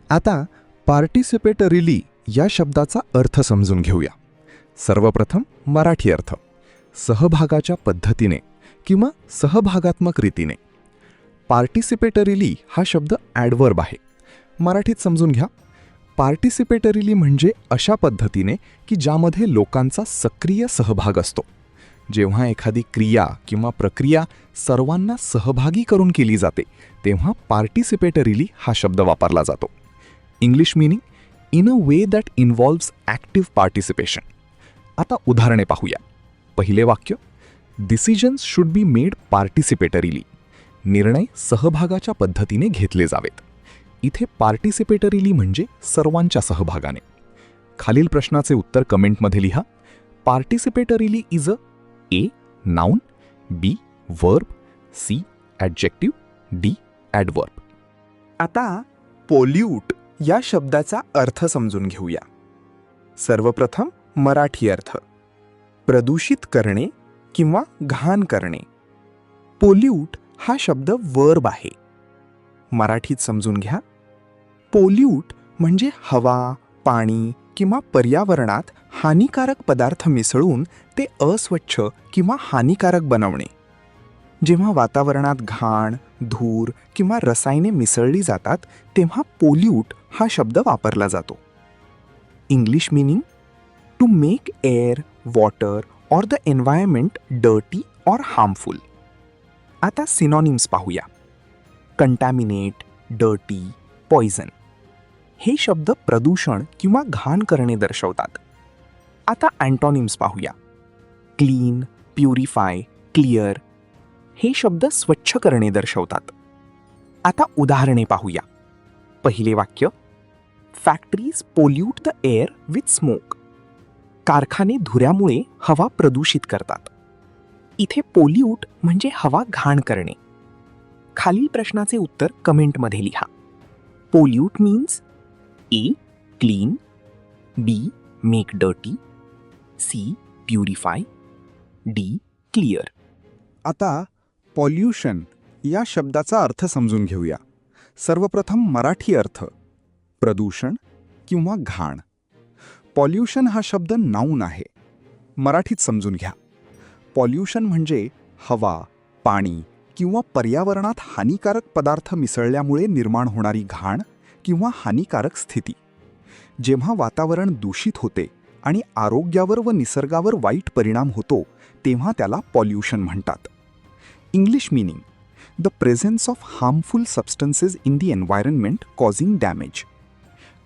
आता पार्टिसिपेटरीली या शब्दाचा अर्थ समजून घेऊया. सर्वप्रथम मराठी अर्थ: सहभागाच्या पद्धतीने किंवा सहभागात्मक रीतीने. पार्टिसिपेटरीली हा शब्द ॲडव्हर्ब आहे. मराठीत समजून घ्या. पार्टिसिपेटरीली म्हणजे अशा पद्धतीने की ज्यामध्ये लोकांचा सक्रिय सहभाग असतो. जेव्हा एखादी क्रिया किंवा प्रक्रिया सर्वांना सहभागी करून केली जाते तेव्हा पार्टिसिपेटरीली हा शब्द वापरला जातो. English meaning: in a way that involves active participation. आता उदाहरणे पाहूया. पहिले वाक्य: डिसिजन्स शुड बी मेड पार्टिसिपेटरीली. निर्णय सहभागाच्या पद्धतीने घेतले जावेत. इथे पार्टिसिपेटरीली म्हणजे सर्वांच्या सहभागाने. खालील प्रश्नाचे उत्तर कमेंटमध्ये लिहा. Participatorily is a noun, B verb, C adjective, D adverb. आता पोल्यूट या शब्दाचा अर्थ समजून घेऊया. सर्वप्रथम मराठी अर्थ: प्रदूषित करणे किंवा घाण करणे. पोल्यूट हा शब्द वर्ब आहे. मराठीत समजून घ्या. पोल्यूट म्हणजे हवा, पाणी किंवा पर्यावरणात हानिकारक पदार्थ मिसळून ते अस्वच्छ किंवा हानिकारक बनवणे. जेव्हा वातावरणात घाण, धूर किंवा रसायने मिसळली जातात तेव्हा पोल्यूट हा शब्द वापरला जातो. English meaning: to make air, water or the environment dirty or harmful. आता सिनॉनिम्स पाहूया. कंटॅमिनेट, डर्टी, पॉइझन हे शब्द प्रदूषण किंवा घाण करणे दर्शवतात. आता अँटॉनिम्स पाहूया. क्लीन, प्युरिफाय, क्लिअर हे शब्द स्वच्छ करणे दर्शवतात. आता उदाहरणे पाहूया. पहिले वाक्य: factories pollute the air with smoke. कारखाने धुऱ्यामुळे हवा प्रदूषित करतात. इथे पोल्यूट म्हणजे हवा घाण करणे. खालील प्रश्नाचे उत्तर कमेंटमध्ये लिहा. Pollute means A clean, B make dirty, C purify, D clear. आता पॉल्युशन या शब्दाचा अर्थ समजून घेऊया. सर्वप्रथम मराठी अर्थ: प्रदूषण किंवा घाण. पॉल्युशन हा शब्द नाउन आहे. मराठीत समजून घ्या. पॉल्युशन म्हणजे हवा, पाणी किंवा पर्यावरणात हानिकारक पदार्थ मिसळल्यामुळे निर्माण होणारी घाण किंवा हानिकारक स्थिती. जेव्हा वातावरण दूषित होते आणि आरोग्यावर व निसर्गावर वाईट परिणाम होतो तेव्हा त्याला पॉल्युशन म्हणतात. English meaning: the presence of harmful substances in the environment causing damage.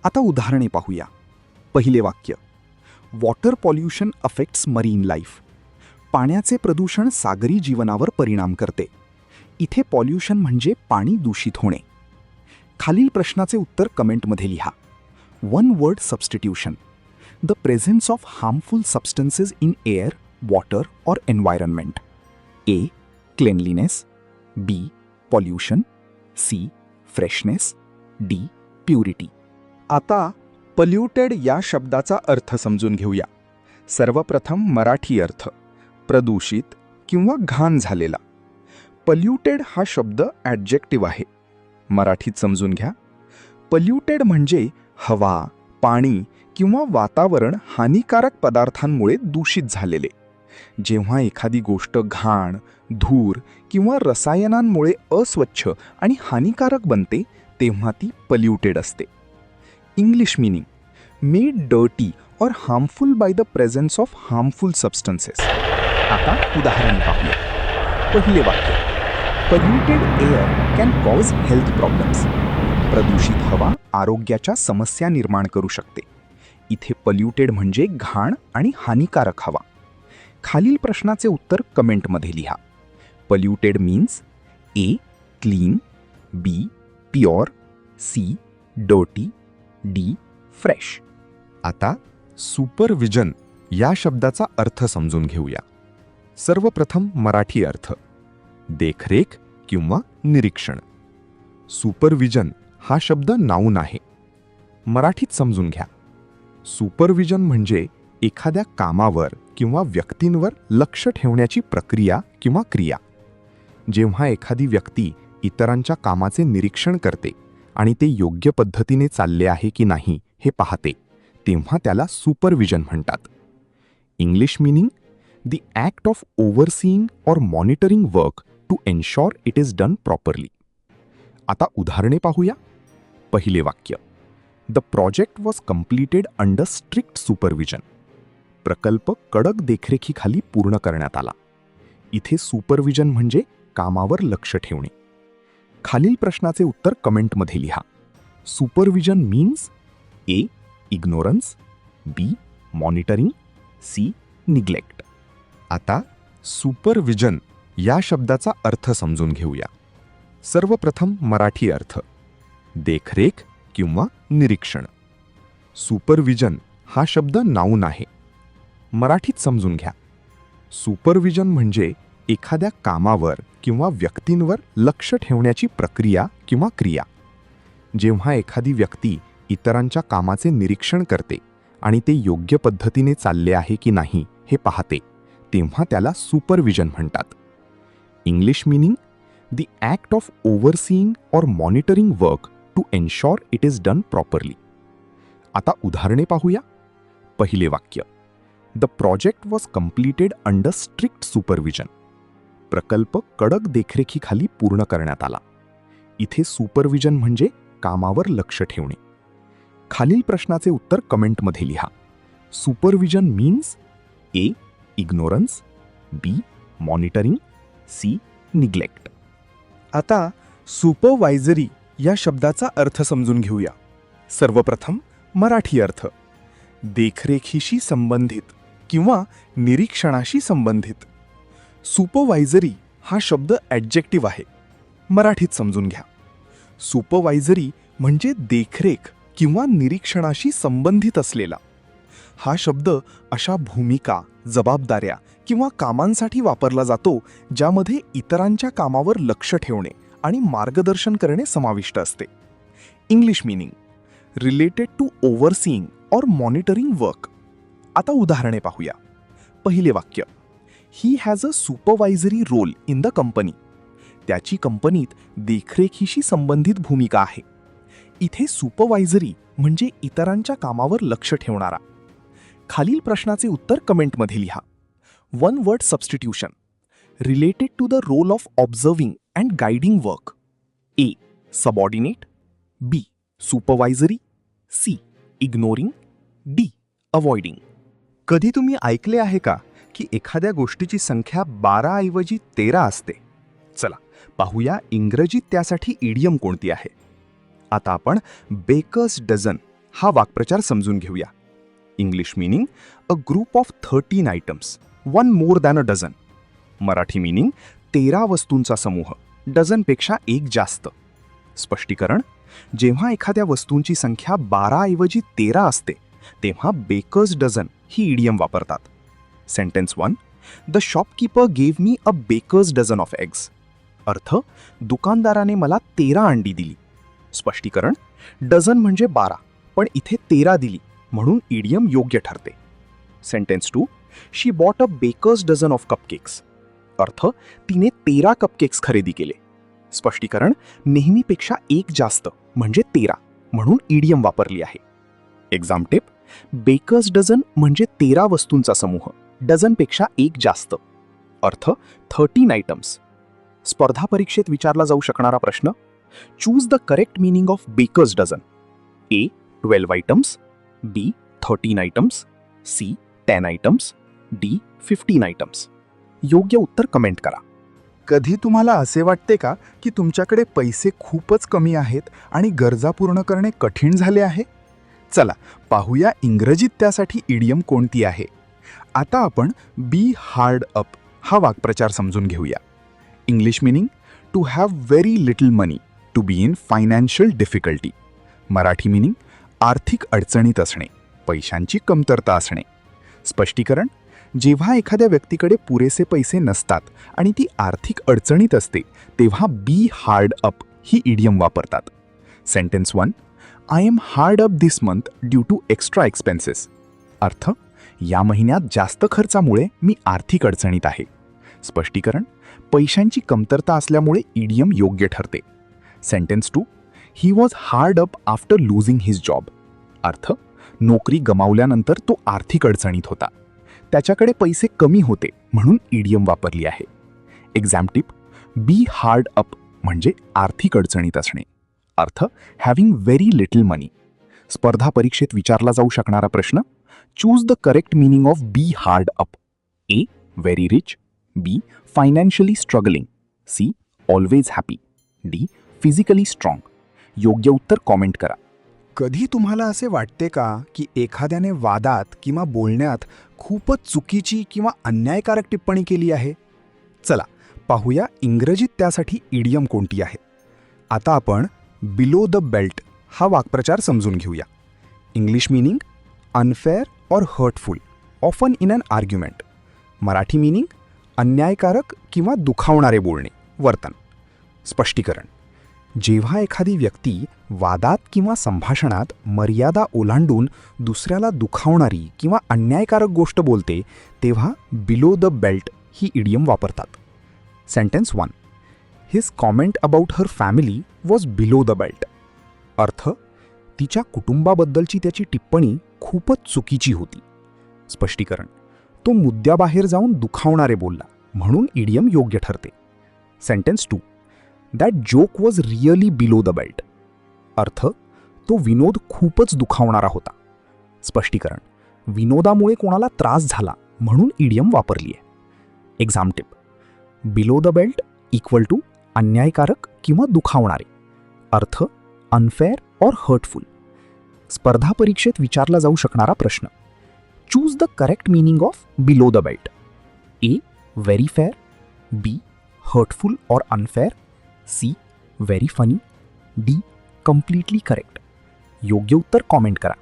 आता उदाहरणे पाहूया. पहिले वाक्य: water pollution affects marine life. पाण्याचे प्रदूषण सागरी जीवनावर परिणाम करते. इथे पॉल्युशन म्हणजे पाणी दूषित होणे. खालील प्रश्नाचे उत्तर कमेंटमध्ये लिहा. One word substitution: the presence of harmful substances in air, water or environment. A cleanliness, B pollution, C freshness, D purity. आता पोल्युटेड या शब्दाचा अर्थ समजून घेऊया. सर्वप्रथम मराठी अर्थ: प्रदूषित किंवा घाण झालेला. पोल्युटेड हा शब्द ॲडजेक्टिव्ह आहे. मराठीत समजून घ्या. पोल्युटेड म्हणजे हवा, पाणी किंवा वातावरण हानिकारक पदार्थांमुळे दूषित झालेले. जेव्हा एखादी गोष्ट घाण, धूर किंवा रसायनांमुळे अस्वच्छ आणि हानिकारक बनते तेव्हा ती पोल्युटेड असते. English meaning: made dirty or harmful by the presence of harmful substances. आता उदाहरण पाहूया. पहिले वाक्य: polluted air can cause health problems. प्रदूषित हवा आरोग्याच्या समस्या निर्माण करू शकते. इथे पोल्युटेड म्हणजे घाण आणि हानिकारक हवा. खालील प्रश्नाचे उत्तर कमेंटमध्ये लिहा. Polluted means A clean, B pure, C dirty, D fresh. आता सुपरविजन या शब्दाचा अर्थ समजून घेऊया. सर्वप्रथम मराठी अर्थ: देखरेख किंवा निरीक्षण. सुपरविजन हा शब्द नाउन आहे. मराठीत समजून घ्या. सुपरविजन म्हणजे एखाद्या कामावर किंवा व्यक्तींवर लक्ष ठेवण्याची प्रक्रिया किंवा क्रिया. जेव्हा एखादी व्यक्ती इतरांच्या कामाचे निरीक्षण करते आणि ते योग्य पद्धतीने चालले आहे की नाही हे पाहते तेव्हा त्याला सुपरविजन म्हणतात. English meaning the act of overseeing or monitoring work to ensure it is done properly. आता उदाहरणे पाहूया. पहिले वाक्य, the project was completed under strict supervision. प्रकल्प कडक देखरेखीखाली पूर्ण करण्यात आला. इथे सुपरविजन म्हणजे कामावर लक्ष ठेवणे. खालील प्रश्नाचे उत्तर कमेंटमध्ये लिहा. Supervision means A. Ignorance, B. Monitoring, C. Neglect. आता सुपरविजन या शब्दाचा अर्थ समजून घेऊया. सर्वप्रथम मराठी अर्थ, देखरेख किंवा निरीक्षण. सुपरविजन हा शब्द नाऊन आहे. मराठीत समजून घ्या. सुपरविजन म्हणजे एखाद्या कामावर किंवा व्यक्तींवर लक्ष ठेवण्याची प्रक्रिया किंवा क्रिया. जेव्हा एखादी व्यक्ती इतरांच्या कामाचे निरीक्षण करते आणि ते योग्य पद्धतीने चालले आहे की नाही हे पाहते तेव्हा त्याला सुपरविजन म्हणतात. English meaning the act of overseeing or monitoring work to ensure it is done properly. आता उदाहरणे पाहूया. पहिले वाक्य, the project was completed under strict supervision. प्रकल्प कडक देखरेखीखाली पूर्ण करण्यात आला. इथे सुपरविजन म्हणजे कामावर लक्ष ठेवणे. खालील प्रश्नाचे उत्तर कमेंटमध्ये लिहा. Supervision means A. Ignorance, B. Monitoring, C. Neglect. आता सुपरवायझरी या शब्दाचा अर्थ समजून घेऊया. सर्वप्रथम मराठी अर्थ, देखरेखीशी संबंधित किंवा निरीक्षणाशी संबंधित. सुपरवायझरी हा शब्द ॲडजेक्टिव्ह आहे. मराठीत समजून घ्या. सुपरवायझरी म्हणजे देखरेख किंवा निरीक्षणाशी संबंधित असलेला. हा शब्द अशा भूमिका, जबाबदाऱ्या किंवा कामांसाठी वापरला जातो ज्यामध्ये इतरांच्या कामावर लक्ष ठेवणे आणि मार्गदर्शन करणे समाविष्ट असते. English meaning related to overseeing or monitoring work. आता उदाहरणे पाहूया. पहिले वाक्य, he has a supervisory role in the company. त्याची कंपनीत देखरेखीशी संबंधित भूमिका आहे. इथे सुपरवायझरी म्हणजे इतरांच्या कामावर लक्ष ठेवणारा. खालील प्रश्नाचे उत्तर कमेंटमध्ये लिहा. One word substitution related to the role of observing and guiding work. A. Subordinate, B. Supervisory, C. Ignoring, D. Avoiding. कधी तुम्ही ऐकले आहे का की एखाद्या गोष्टीची संख्या 12 ऐवजी 13 असते? चला पाहूया इंग्रजीत त्यासाठी इडियम कोणती आहे. आता आपण बेकर्स डझन हा वाक्प्रचार समजून घेऊया. English meaning a group of 13 items, one more than a dozen. Marathi meaning 13 वस्तूंचा समूह, डझनपेक्षा एक जास्त. स्पष्टीकरण, जेव्हा एखाद्या वस्तूंची संख्या 12 ऐवजी 13 असते तेव्हा बेकर्स डझन ही इडियम वापरतात. Sentence 1, the shopkeeper gave me a baker's dozen of eggs. अर्थ, दुकानदाराने मला 13 अंडी दिली. स्पष्टीकरण, डझन म्हणजे 12 पण इथे 13 दिली म्हणून इडियम योग्य ठरते. Sentence 2, she bought a baker's dozen of cupcakes. अर्थ, तिने 13 कपकेक्स खरेदी केले. स्पष्टीकरण, नेहमीपेक्षा एक जास्त म्हणजे 13 म्हणून इडियम वापरली आहे. एक्झाम टिप, बेकर्स डझन म्हणजे 13 वस्तूंचा समूह, डझनपेक्षा एक जास्त. अर्थ 13 आयटम्स. स्पर्धा परीक्षेत विचारला जाऊ शकणारा प्रश्न, choose the correct meaning of baker's dozen. A. 12 items, B. 13 items, C. 10 items, D. 15 items. योग्य उत्तर कमेंट करा. कधी तुम्हाला असे वाटते का की तुमच्याकडे पैसे खूपच कमी आहेत आणि गरजा पूर्ण करणे कठीण झाले आहे? चला पाहूया इंग्रजीत त्यासाठी इडियम कोणती आहे. आता आपण बी हार्ड अप हा वाक्प्रचार समजून घेऊया. English meaning to have very little money, to be in financial difficulty. Marathi meaning आर्थिक अडचणीत असणे, पैशांची कमतरता असणे. स्पष्टीकरण, जेव्हा एखाद्या व्यक्तीकडे पुरेसे पैसे नसतात आणि ती आर्थिक अडचणीत असते तेव्हा बी हार्ड अप ही इडियम वापरतात. Sentence 1, I am hard up this month due to extra expenses. अर्थ, या महिन्यात जास्त खर्चामुळे मी आर्थिक अडचणीत आहे. स्पष्टीकरण, पैशांची कमतरता असल्यामुळे इडियम योग्य ठरते. Sentence 2, he was hard up after losing his job. अर्थ, नोकरी गमावल्यानंतर तो आर्थिक अडचणीत होता. त्याच्याकडे पैसे कमी होते म्हणून इडियम वापरली आहे. एक्झाम टिप: बी हार्ड अप म्हणजे आर्थिक अडचणीत असणे. अर्थ, हॅव्हिंग व्हेरी लिटल मनी. स्पर्धा परीक्षेत विचारला जाऊ शकणारा प्रश्न: choose the correct meaning of be hard up. A, very rich. B, financially struggling. C, always happy. D, physically strong. योग्य उत्तर कॉमेंट करा. कधी तुम्हाला असे वाटते का की एखाद्याने वादात किंवा बोलण्यात खूपच चुकीची किंवा अन्यायकारक टिप्पणी केली आहे? चला पाहूया इंग्रजीत त्यासाठी इडियम कोणती आहे. आता आपण बिलो द बेल्ट हा वाक्प्रचार समजून घेऊया. English meaning: unfair or hurtful, often in an argument. Marathi meaning: अन्यायकारक किंवा दुखावणारे बोलणे, वर्तन. स्पष्टीकरण: जेव्हा एखादी व्यक्ती वादात किंवा संभाषणात मर्यादा ओलांडून दुसऱ्याला दुखावणारी किंवा अन्यायकारक गोष्ट बोलते तेव्हा बिलो द बेल्ट ही इडियम वापरतात. Sentence 1. His comment about her family was below the belt. अर्थ, तिच्या कुटुंबाबद्दलची त्याची टिप्पणी खूपच चुकीची होती. स्पष्टीकरण: तो मुद्द्याबाहेर जाऊन दुखावणारे बोलला म्हणून इडियम योग्य ठरते. Sentence 2. That joke was really below the belt. अर्थ, तो विनोद खूपच दुखावणारा होता. स्पष्टीकरण: विनोदामुळे कोणाला त्रास झाला म्हणून इडियम वापरली आहे. Exam tip: below the belt equal to अन्यायकारक किंवा दुखावणारे. अर्थ, अनफेअर और हर्टफुल. स्पर्धा परीक्षेत विचारला जाऊ शकणारा प्रश्न: choose the correct meaning of below the belt. A, very fair. B, hurtful और unfair. C, very funny. D, completely correct. योग्य उत्तर कॉमेंट करा.